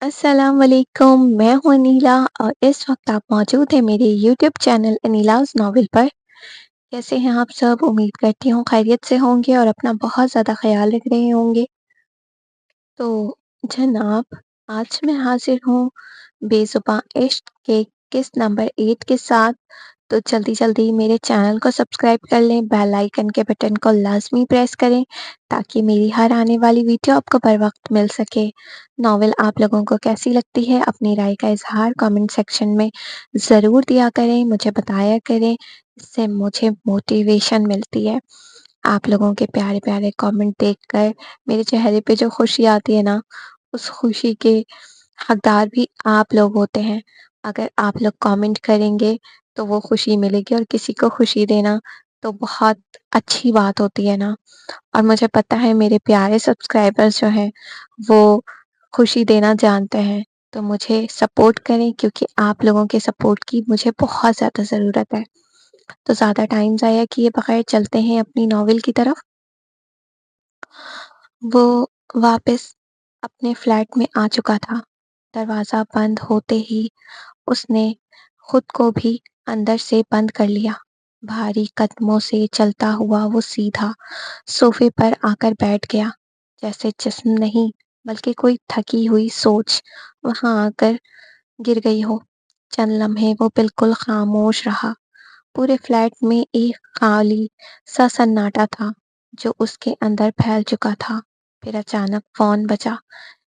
السلام علیکم، میں ہوں انیلا اور اس وقت آپ موجود ہیں میرے یوٹیوب چینل انیلاز ناول پر۔ کیسے ہیں آپ سب؟ امید کرتی ہوں خیریت سے ہوں گے اور اپنا بہت زیادہ خیال رکھ رہے ہوں گے۔ تو جناب، آج میں حاضر ہوں بے زباں عشق کے قسط نمبر 8 کے ساتھ۔ تو جلدی جلدی میرے چینل کو سبسکرائب کر لیں، بیل آئیکن کے بٹن کو لازمی پریس کریں تاکہ میری ہر آنے والی ویڈیو آپ کو بر وقت مل سکے۔ ناول آپ لوگوں کو کیسی لگتی ہے اپنی رائے کا اظہار کامنٹ سیکشن میں ضرور دیا کریں، مجھے بتایا کریں، اس سے مجھے موٹیویشن ملتی ہے۔ آپ لوگوں کے پیارے پیارے کامنٹ دیکھ کر میرے چہرے پہ جو خوشی آتی ہے نا، اس خوشی کے حقدار بھی آپ لوگ ہوتے ہیں۔ اگر آپ لوگ کامنٹ کریں گے تو وہ خوشی ملے گی، اور کسی کو خوشی دینا تو بہت اچھی بات ہوتی ہے نا۔ اور مجھے پتا ہے میرے پیارے سبسکرائبرز جو ہیں وہ خوشی دینا جانتے ہیں، تو مجھے سپورٹ کریں کیونکہ آپ لوگوں کے سپورٹ کی مجھے بہت زیادہ ضرورت ہے۔ تو زیادہ ٹائم ضائع کیے بغیر چلتے ہیں اپنی ناول کی طرف۔ وہ واپس اپنے فلیٹ میں آ چکا تھا۔ دروازہ بند ہوتے ہی اس نے خود کو بھی اندر سے بند کر لیا۔ بھاری قدموں سے چلتا ہوا وہ سیدھا صوفے پر آ کر بیٹھ گیا، جیسے جسم نہیں بلکہ کوئی تھکی ہوئی سوچ وہاں آ کر گر گئی ہو۔ چند لمحے وہ بالکل خاموش رہا۔ پورے فلیٹ میں ایک خالی سا سناٹا تھا جو اس کے اندر پھیل چکا تھا۔ پھر اچانک فون بجا۔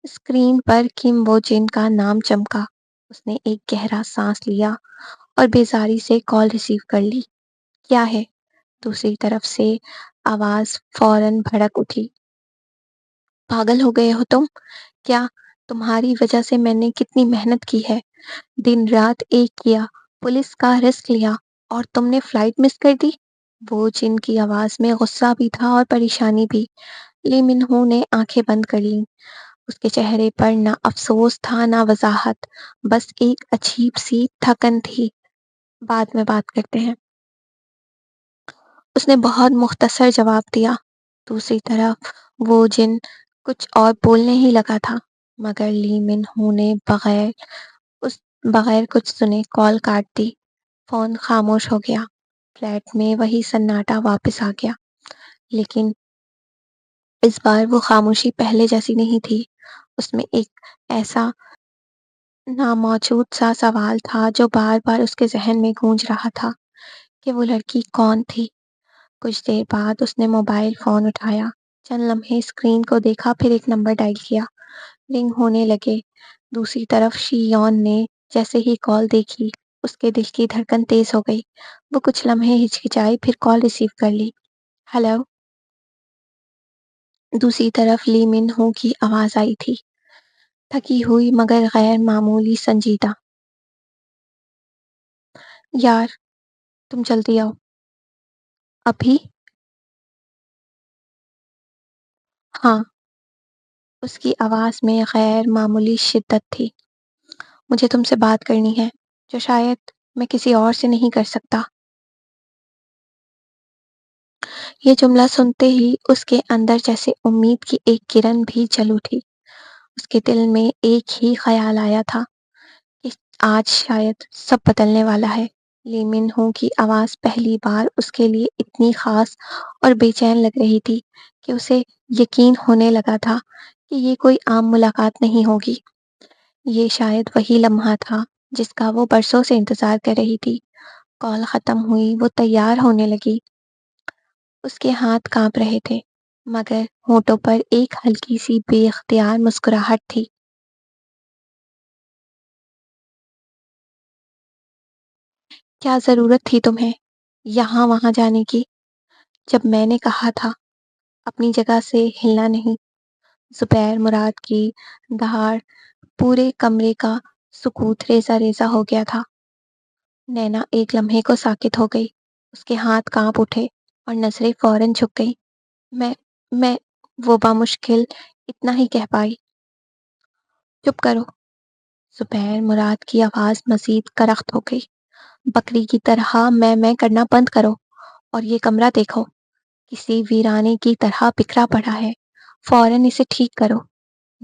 اسکرین پر کم وہ جن کا نام چمکا۔ اس نے ایک گہرا سانس لیا اور بیزاری سے کال ریسیو کر لی۔ کیا ہے؟ دوسری طرف سے آواز فوراً بھڑک اٹھی۔ پاگل ہو گئے ہو تم؟ کیا تمہاری وجہ سے میں نے کتنی محنت کی ہے، دن رات ایک کیا، پولیس کا رسک لیا، اور تم نے فلائٹ مس کر دی؟ وہ جن کی آواز میں غصہ بھی تھا اور پریشانی بھی۔ لی منہو نے آنکھیں بند کر لیں۔ اس کے چہرے پر نہ افسوس تھا نہ وضاحت، بس ایک عجیب سی تھکن تھی۔ بعد میں بات کرتے ہیں، اس نے بہت مختصر جواب دیا۔ دوسری طرف وہ جن کچھ اور بولنے ہی لگا تھا، مگر لی منہو نے بغیر کچھ سنے کال کاٹ دی۔ فون خاموش ہو گیا۔ فلیٹ میں وہی سناٹا واپس آ گیا، لیکن اس بار وہ خاموشی پہلے جیسی نہیں تھی۔ اس میں ایک ایسا ناموجود سا سوال تھا جو بار بار اس کے ذہن میں گونج رہا تھا کہ وہ لڑکی کون تھی۔ کچھ دیر بعد اس نے موبائل فون اٹھایا، چند لمحے اسکرین کو دیکھا، پھر ایک نمبر ڈائل کیا۔ رنگ ہونے لگے۔ دوسری طرف شی یون نے جیسے ہی کال دیکھی، اس کے دل کی دھڑکن تیز ہو گئی۔ وہ کچھ لمحے ہچکچائی، پھر کال ریسیو کر لی۔ ہیلو؟ دوسری طرف لی منہو کی آواز آئی تھی، تھکی ہوئی مگر غیر معمولی سنجیدہ۔ یار، تم جلدی آؤ۔ ابھی؟ ہاں۔ اس کی آواز میں غیر معمولی شدت تھی۔ مجھے تم سے بات کرنی ہے جو شاید میں کسی اور سے نہیں کر سکتا۔ یہ جملہ سنتے ہی اس کے اندر جیسے امید کی ایک کرن بھی جل اٹھی۔ اس کے دل میں ایک ہی خیال آیا تھا کہ آج شاید سب بدلنے والا ہے۔ لی منہو کی آواز پہلی بار اس کے لیے اتنی خاص اور بے چین لگ رہی تھی کہ اسے یقین ہونے لگا تھا کہ یہ کوئی عام ملاقات نہیں ہوگی۔ یہ شاید وہی لمحہ تھا جس کا وہ برسوں سے انتظار کر رہی تھی۔ کال ختم ہوئی، وہ تیار ہونے لگی۔ اس کے ہاتھ کانپ رہے تھے، مگر ہونٹوں پر ایک ہلکی سی بے اختیار مسکراہٹ تھی۔ کیا ضرورت تھی تمہیں یہاں وہاں جانے کی، جب میں نے کہا تھا اپنی جگہ سے ہلنا نہیں؟ زبیر مراد کی دہاڑ پورے کمرے کا سکوت ریزہ ریزہ ہو گیا تھا۔ نینا ایک لمحے کو ساکت ہو گئی۔ اس کے ہاتھ کانپ اٹھے اور نظریں فوراً جھک گئی۔ میں میں وہ بامشکل اتنا ہی کہہ پائی۔ چپ کرو! زبیر مراد کی آواز مزید کرخت ہو گئی۔ بکری کی طرح میں کرنا بند کرو، اور یہ کمرہ دیکھو، کسی ویرانے کی طرح بکھرا پڑا ہے۔ فوراً اسے ٹھیک کرو۔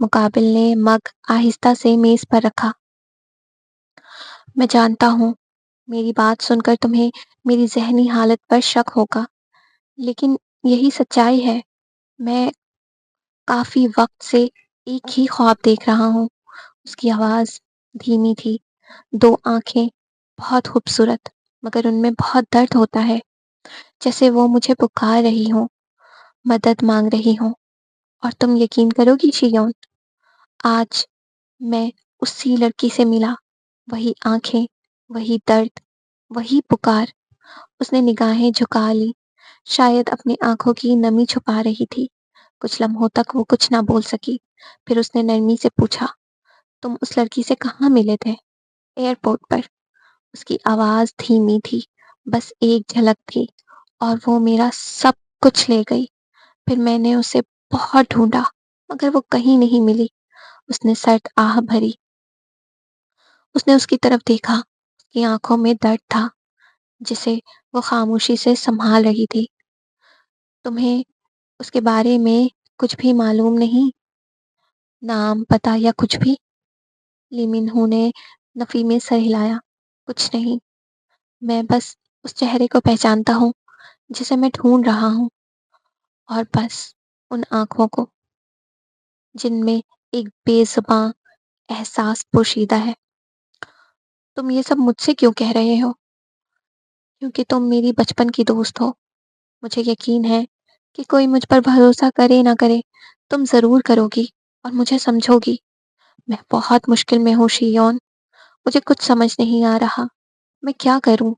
مقابل نے مگ آہستہ سے میز پر رکھا۔ میں جانتا ہوں میری بات سن کر تمہیں میری ذہنی حالت پر شک ہوگا، لیکن یہی سچائی ہے۔ میں کافی وقت سے ایک ہی خواب دیکھ رہا ہوں۔ اس کی آواز دھیمی تھی، دو آنکھیں بہت خوبصورت، مگر ان میں بہت درد ہوتا ہے، جیسے وہ مجھے پکار رہی ہوں، مدد مانگ رہی ہوں۔ اور تم یقین کرو گی شیون، آج میں اسی لڑکی سے ملا، وہی آنکھیں، وہی درد، وہی پکار۔ اس نے نگاہیں جھکا لی، شاید اپنی آنکھوں کی نمی چھپا رہی تھی۔ کچھ لمحوں تک وہ کچھ نہ بول سکی، پھر اس نے نرمی سے پوچھا، تم اس لڑکی سے کہاں ملے تھے؟ ایئرپورٹ پر۔ اس کی آواز دھیمی تھی، بس ایک جھلک تھی، اور وہ میرا سب کچھ لے گئی۔ پھر میں نے اسے بہت ڈھونڈا، مگر وہ کہیں نہیں ملی۔ اس نے سرد آہ بھری۔ اس نے اس کی طرف دیکھا، اس کی آنکھوں میں درد تھا، جسے وہ خاموشی سے سنبھال رہی تھی۔ تمہیں اس کے بارے میں کچھ بھی معلوم نہیں؟ نام، پتہ یا کچھ بھی؟ لی من ہو نے نفی میں سر ہلایا۔ کچھ نہیں، میں بس اس چہرے کو پہچانتا ہوں جسے میں ڈھونڈ رہا ہوں، اور بس ان آنکھوں کو جن میں ایک بے زباں احساس پوشیدہ ہے۔ تم یہ سب مجھ سے کیوں کہہ رہے ہو؟ کیونکہ تم میری بچپن کی دوست ہو۔ مجھے یقین ہے کہ کوئی مجھ پر بھروسہ کرے نہ کرے، تم ضرور کرو گی اور مجھے سمجھو گی۔ میں بہت مشکل میں ہوں شیون، مجھے کچھ سمجھ نہیں آ رہا، میں کیا کروں؟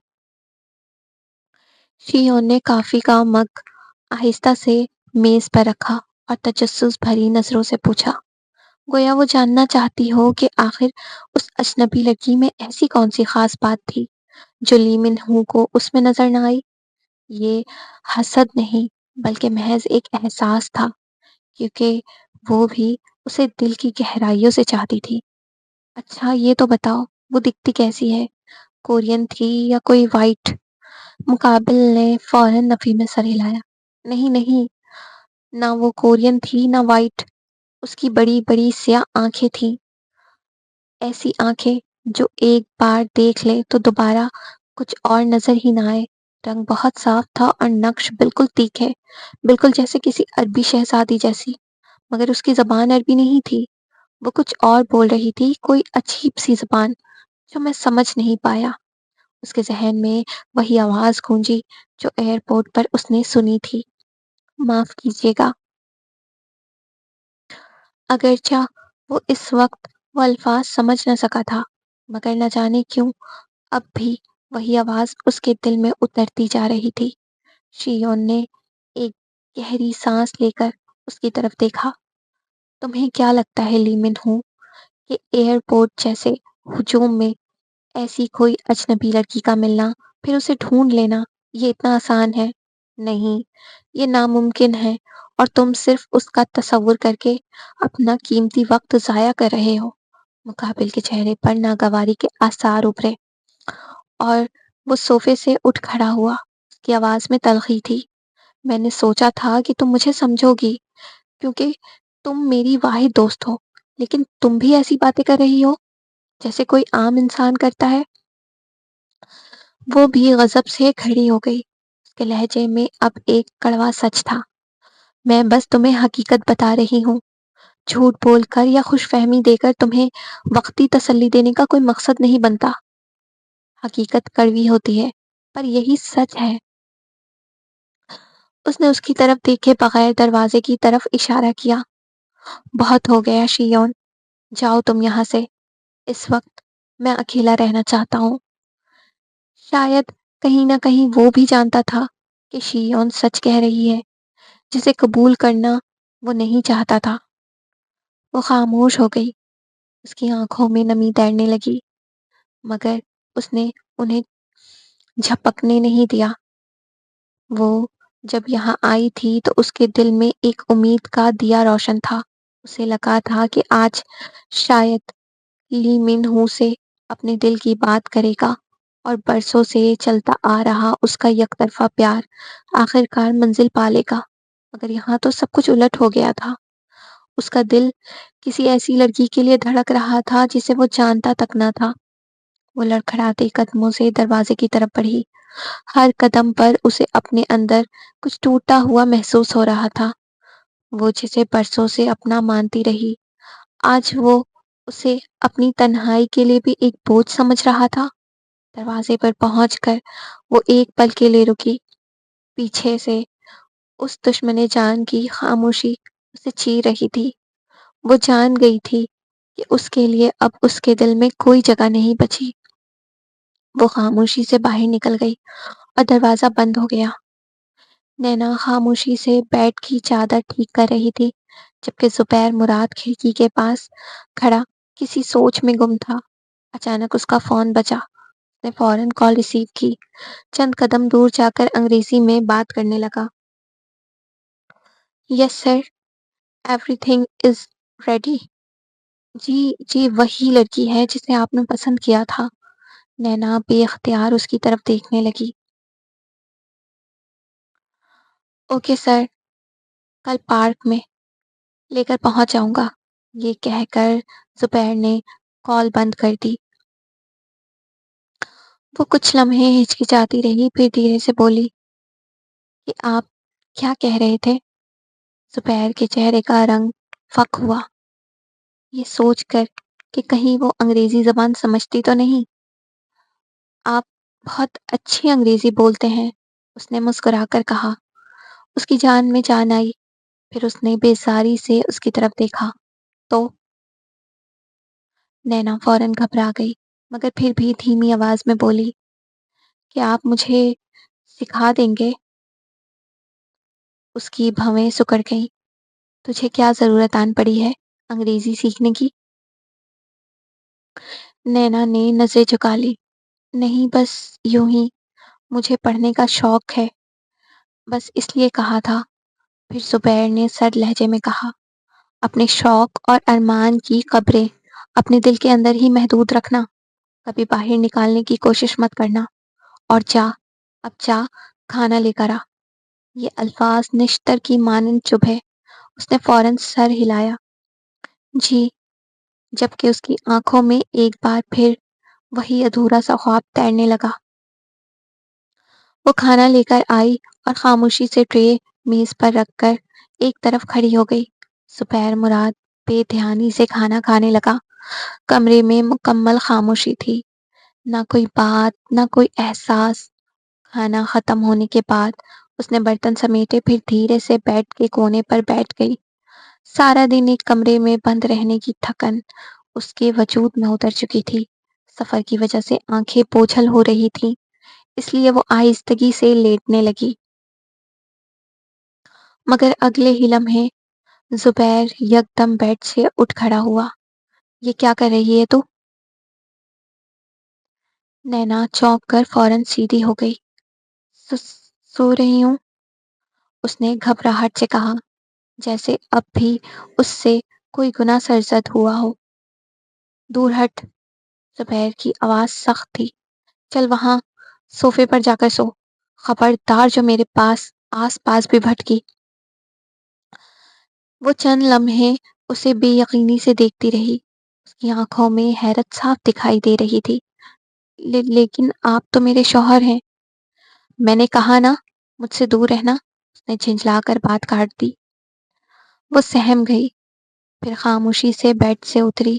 شیون نے کافی کا مگ آہستہ سے میز پر رکھا اور تجسس بھری نظروں سے پوچھا، گویا وہ جاننا چاہتی ہو کہ آخر اس اجنبی لڑکی میں ایسی کون سی خاص بات تھی جو لی من ہو کو اس میں نظر نہ آئی۔ یہ حسد نہیں، بلکہ محض ایک احساس تھا، کیونکہ وہ بھی اسے دل کی گہرائیوں سے چاہتی تھی۔ اچھا یہ تو بتاؤ، وہ دکھتی کیسی ہے؟ کورین تھی یا کوئی وائٹ؟ مقابل نے فوراً نفی میں سر ہلایا۔ نہیں نہیں، نہ وہ کورین تھی نہ وائٹ۔ اس کی بڑی بڑی سیاہ آنکھیں تھیں، ایسی آنکھیں جو ایک بار دیکھ لے تو دوبارہ کچھ اور نظر ہی نہ آئے۔ رنگ بہت صاف تھا اور نقش بالکل تیکھے، بالکل جیسے کسی عربی شہزادی جیسی، مگر اس کی زبان عربی نہیں تھی، وہ کچھ اور بول رہی تھی، کوئی عجیب سی زبان جو میں سمجھ نہیں پایا۔ اس کے ذہن میں وہی آواز گونجی جو ایئرپورٹ پر اس نے سنی تھی، معاف کیجیے گا۔ اگرچہ وہ اس وقت وہ الفاظ سمجھ نہ سکا تھا، مگر نہ جانے کیوں اب بھی وہی آواز اس کے دل میں اترتی جا رہی تھی۔ شیون نے ایک گہری سانس لے کر اس کی طرف دیکھا۔ تمہیں کیا لگتا ہے لی من ہو کہ ایئرپورٹ جیسے ہجوم میں ایسی کوئی اجنبی لڑکی کا ملنا، پھر اسے ڈھونڈ لینا، یہ اتنا آسان ہے؟ نہیں، یہ ناممکن ہے، اور تم صرف اس کا تصور کر کے اپنا قیمتی وقت ضائع کر رہے ہو۔ مقابل کے چہرے پر ناگواری کے آثار ابھرے، اور وہ صوفے سے اٹھ کھڑا ہوا۔ اس کی آواز میں تلخی تھی۔ میں نے سوچا تھا کہ تم مجھے سمجھو گی، کیونکہ تم میری واحد دوست ہو، لیکن تم بھی ایسی باتیں کر رہی ہو جیسے کوئی عام انسان کرتا ہے۔ وہ بھی غضب سے کھڑی ہو گئی۔ اس کے لہجے میں اب ایک کڑوا سچ تھا۔ میں بس تمہیں حقیقت بتا رہی ہوں۔ جھوٹ بول کر یا خوش فہمی دے کر تمہیں وقتی تسلی دینے کا کوئی مقصد نہیں بنتا۔ حقیقت کڑوی ہوتی ہے، پر یہی سچ ہے۔ اس نے اس کی طرف دیکھے بغیر دروازے کی طرف اشارہ کیا۔ بہت ہو گیا شیون، جاؤ تم یہاں سے، اس وقت میں اکیلا رہنا چاہتا ہوں۔ شاید کہیں نہ کہیں وہ بھی جانتا تھا کہ شیون سچ کہہ رہی ہے، جسے قبول کرنا وہ نہیں چاہتا تھا۔ وہ خاموش ہو گئی، اس کی آنکھوں میں نمی تیرنے لگی، مگر اس نے انہیں جھپکنے نہیں دیا۔ وہ جب یہاں آئی تھی تو اس کے دل میں ایک امید کا دیا روشن تھا۔ اسے لگا تھا کہ آج شاید لی من ہو سے اپنے دل کی بات کرے گا، اور برسوں سے چلتا آ رہا اس کا یک طرفہ پیار آخر کار منزل پا لے گا۔ مگر یہاں تو سب کچھ الٹ ہو گیا تھا۔ اس کا دل کسی ایسی لڑکی کے لیے دھڑک رہا تھا جسے وہ جانتا تک نہ تھا۔ وہ لڑکھڑاتے قدموں سے دروازے کی طرف بڑھی۔ ہر قدم پر اسے اپنے اندر کچھ ٹوٹتا ہوا محسوس ہو رہا تھا۔ وہ جسے برسوں سے اپنا مانتی رہی، آج وہ اسے اپنی تنہائی کے لیے بھی ایک بوجھ سمجھ رہا تھا۔ دروازے پر پہنچ کر وہ ایک پل کے لیے رکی۔ پیچھے سے اس دشمن جان کی خاموشی اسے چیر رہی تھی۔ وہ جان گئی تھی کہ اس کے لیے اب اس کے دل میں کوئی جگہ نہیں بچی۔ وہ خاموشی سے باہر نکل گئی اور دروازہ بند ہو گیا۔ نینا خاموشی سے بیڈ کی چادر ٹھیک کر رہی تھی، جبکہ زبیر مراد کھڑکی کے پاس کھڑا کسی سوچ میں گم تھا۔ اچانک اس کا فون بجا۔ اس نے فوراً کال ریسیو کی۔ چند قدم دور جا کر انگریزی میں بات کرنے لگا۔ یس سر، ایوری تھنگ از ریڈی۔ جی وہی لڑکی ہے جسے آپ نے پسند کیا تھا۔ نینا بے اختیار اس کی طرف دیکھنے لگی۔ اوکے سر، کل پارک میں لے کر پہنچ جاؤں گا۔ یہ کہہ کر زبیر نے کال بند کر دی۔ وہ کچھ لمحے ہچکچاتی رہی، پھر دھیرے سے بولی کہ آپ کیا کہہ رہے تھے؟ زبیر کے چہرے کا رنگ فک ہوا، یہ سوچ کر کہ کہیں وہ انگریزی زبان سمجھتی تو نہیں۔ آپ بہت اچھی انگریزی بولتے ہیں، اس نے مسکرا کر کہا۔ اس کی جان میں جان آئی، پھر اس نے بیزاری سے اس کی طرف دیکھا تو نینا فوراً گھبرا گئی، مگر پھر بھی دھیمی آواز میں بولی کہ آپ مجھے سکھا دیں گے؟ اس کی بھویں سکڑ گئیں۔ تجھے کیا ضرورت آن پڑی ہے انگریزی سیکھنے کی؟ نینا نے نظریں جھکا لی۔ نہیں، بس یوں ہی، مجھے پڑھنے کا شوق ہے، بس اس لیے کہا تھا۔ پھر زبیر نے سرد لہجے میں کہا، اپنے شوق اور ارمان کی قبریں اپنے دل کے اندر ہی محدود رکھنا، کبھی باہر نکالنے کی کوشش مت کرنا، اور اب جا کھانا لے کر آ۔ یہ الفاظ نشتر کی مانند چبھے۔ اس نے فوراً سر ہلایا۔ جی، جبکہ اس کی آنکھوں میں ایک بار پھر وہی ادھورا سا خواب تیرنے لگا۔ وہ کھانا لے کر آئی اور خاموشی سے ٹرے میز پر رکھ کر ایک طرف کھڑی ہو گئی۔ زبیر مراد بے دھیانی سے کھانا کھانے لگا۔ کمرے میں مکمل خاموشی تھی، نہ کوئی بات، نہ کوئی احساس۔ کھانا ختم ہونے کے بعد اس نے برتن سمیٹے، پھر دھیرے سے بیڈ کے کونے پر بیٹھ گئی۔ سارا دن ایک کمرے میں بند رہنے کی تھکن اس کے وجود میں اتر چکی تھی۔ سفر کی وجہ سے آنکھیں بوجھل ہو رہی تھیں، اس لیے وہ آہستگی سے لیٹنے لگی۔ مگر اگلے ہی لمحے زبیر یکدم بیڈ سے اٹھ کھڑا ہوا۔ یہ کیا کر رہی ہے تو؟ نینا چونک کر فوراً سیدھی ہو گئی۔ سو رہی ہوں، اس نے گھبراہٹ سے کہا، جیسے اب بھی اس سے کوئی گناہ سرزد ہوا ہو۔ دور ہٹ، زبیر کی آواز سخت تھی۔ چل وہاں صوفے پر جا کر سو، خبردار جو میرے آس پاس بھی بھٹکی۔ وہ چند لمحے اسے بے یقینی سے دیکھتی رہی۔ اس کی آنکھوں میں حیرت صاف دکھائی دے رہی تھی۔ لیکن آپ تو میرے شوہر ہیں۔ میں نے کہا نا، مجھ سے دور رہنا، اس نے جھنجھلا کر بات کاٹ دی۔ وہ سہم گئی، پھر خاموشی سے بیڈ سے اتری،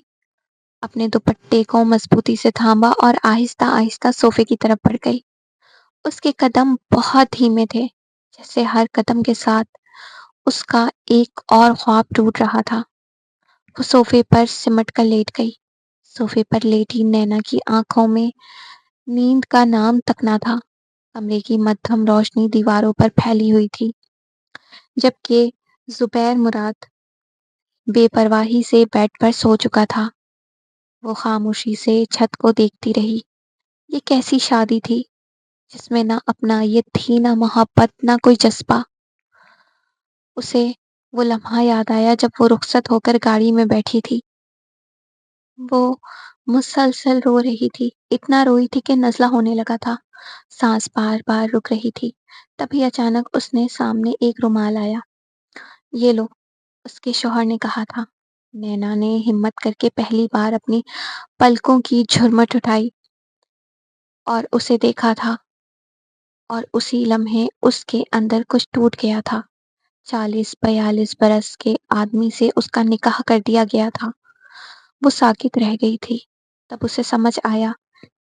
اپنے دوپٹے کو مضبوطی سے تھاما اور آہستہ آہستہ صوفے کی طرف بڑھ گئی۔ اس کے قدم بہت دھیمے تھے، جیسے ہر قدم کے ساتھ اس کا ایک اور خواب ٹوٹ رہا تھا۔ وہ صوفے پر سمٹ کر لیٹ گئی۔ صوفے پر لیٹی نینا کی آنکھوں میں نیند کا نام تک نہ تھا۔ کمرے کی مدھم روشنی دیواروں پر پھیلی ہوئی تھی، جبکہ زبیر مراد بے پرواہی سے بیڈ پر سو چکا تھا۔ وہ خاموشی سے چھت کو دیکھتی رہی۔ یہ کیسی شادی تھی جس میں نہ اپنا یہ تھی، نہ محبت، نہ کوئی جذبہ۔ اسے وہ لمحہ یاد آیا جب وہ رخصت ہو کر گاڑی میں بیٹھی تھی۔ وہ مسلسل رو رہی تھی، اتنا روئی تھی کہ نزلہ ہونے لگا تھا، سانس بار بار رک رہی تھی۔ تبھی اچانک اس نے سامنے ایک رومال آیا۔ یہ لو، اس کے شوہر نے کہا تھا۔ نینا نے ہمت کر کے پہلی بار اپنی پلکوں کی جھرمٹ اٹھائی اور اسے دیکھا تھا، اور اسی لمحے اس کے اندر کچھ ٹوٹ گیا تھا۔ 40-42 برس کے آدمی سے اس کا نکاح کر دیا گیا تھا۔ وہ ساکت رہ گئی تھی۔ تب اسے سمجھ آیا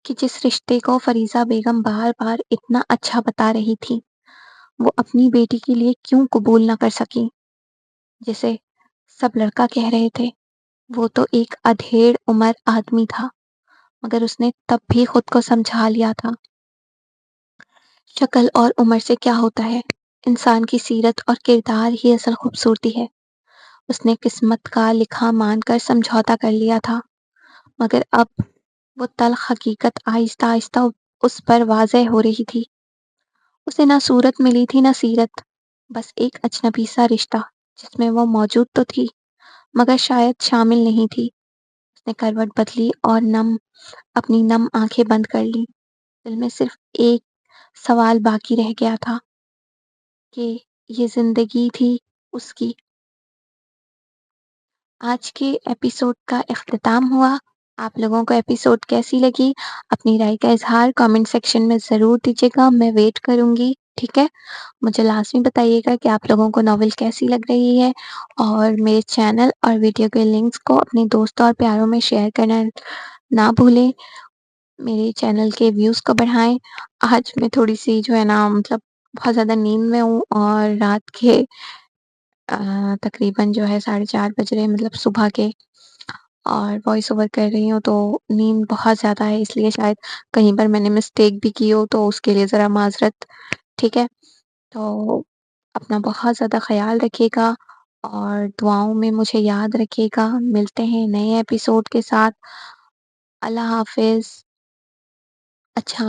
کہ جس رشتے کو فریضہ بیگم بار بار اتنا اچھا بتا رہی تھی، وہ اپنی بیٹی کے لیے کیوں قبول نہ کر سکی۔ جسے سب لڑکا کہہ رہے تھے، وہ تو ایک ادھیڑ عمر آدمی تھا، مگر اس نے تب بھی خود کو سمجھا لیا تھا۔ شکل اور عمر سے کیا ہوتا ہے؟ انسان کی سیرت اور کردار ہی اصل خوبصورتی ہے۔ اس نے قسمت کا لکھا مان کر سمجھوتا کر لیا تھا، مگر اب وہ تلخ حقیقت آہستہ آہستہ اس پر واضح ہو رہی تھی۔ اسے نہ صورت ملی تھی نہ سیرت، بس ایک اجنبی سا رشتہ جس میں وہ موجود تو تھی، مگر شاید شامل نہیں تھی۔ اس نے کروٹ بدلی اور اپنی نم آنکھیں بند کر لی۔ دل میں صرف ایک سوال باقی رہ گیا تھا کہ یہ زندگی تھی اس کی۔ آج کے ایپیسوڈ کا اختتام ہوا۔ آپ لوگوں کو ایپیسوڈ کیسی لگی؟ اپنی رائے کا اظہار کامنٹ سیکشن میں ضرور دیجیے گا، میں ویٹ کروں گی، ٹھیک ہے؟ مجھے لازمی بتائیے گا کہ آپ لوگوں کو ناول کیسی لگ رہی ہے، اور میرے چینل اور ویڈیو کے لنکس کو اپنے دوستوں اور پیاروں میں شیئر کرنا نہ بھولیں۔ میرے چینل کے ویوز کو بڑھائیں۔ آج میں تھوڑی سی جو ہے نا بہت زیادہ نیند میں ہوں، اور رات کے تقریباً جو ہے 4:30 بج رہے، صبح کے، اور وائس اوور کر رہی ہوں تو نیند بہت زیادہ ہے، اس لیے شاید کہیں پر میں نے مسٹیک بھی کی ہو تو اس کے لیے ذرا معذرت، ٹھیک ہے؟ تو اپنا بہت زیادہ خیال رکھیے گا اور دعاؤں میں مجھے یاد رکھیے گا۔ ملتے ہیں نئے ایپیسوڈ کے ساتھ۔ اللہ حافظ۔ اچھا،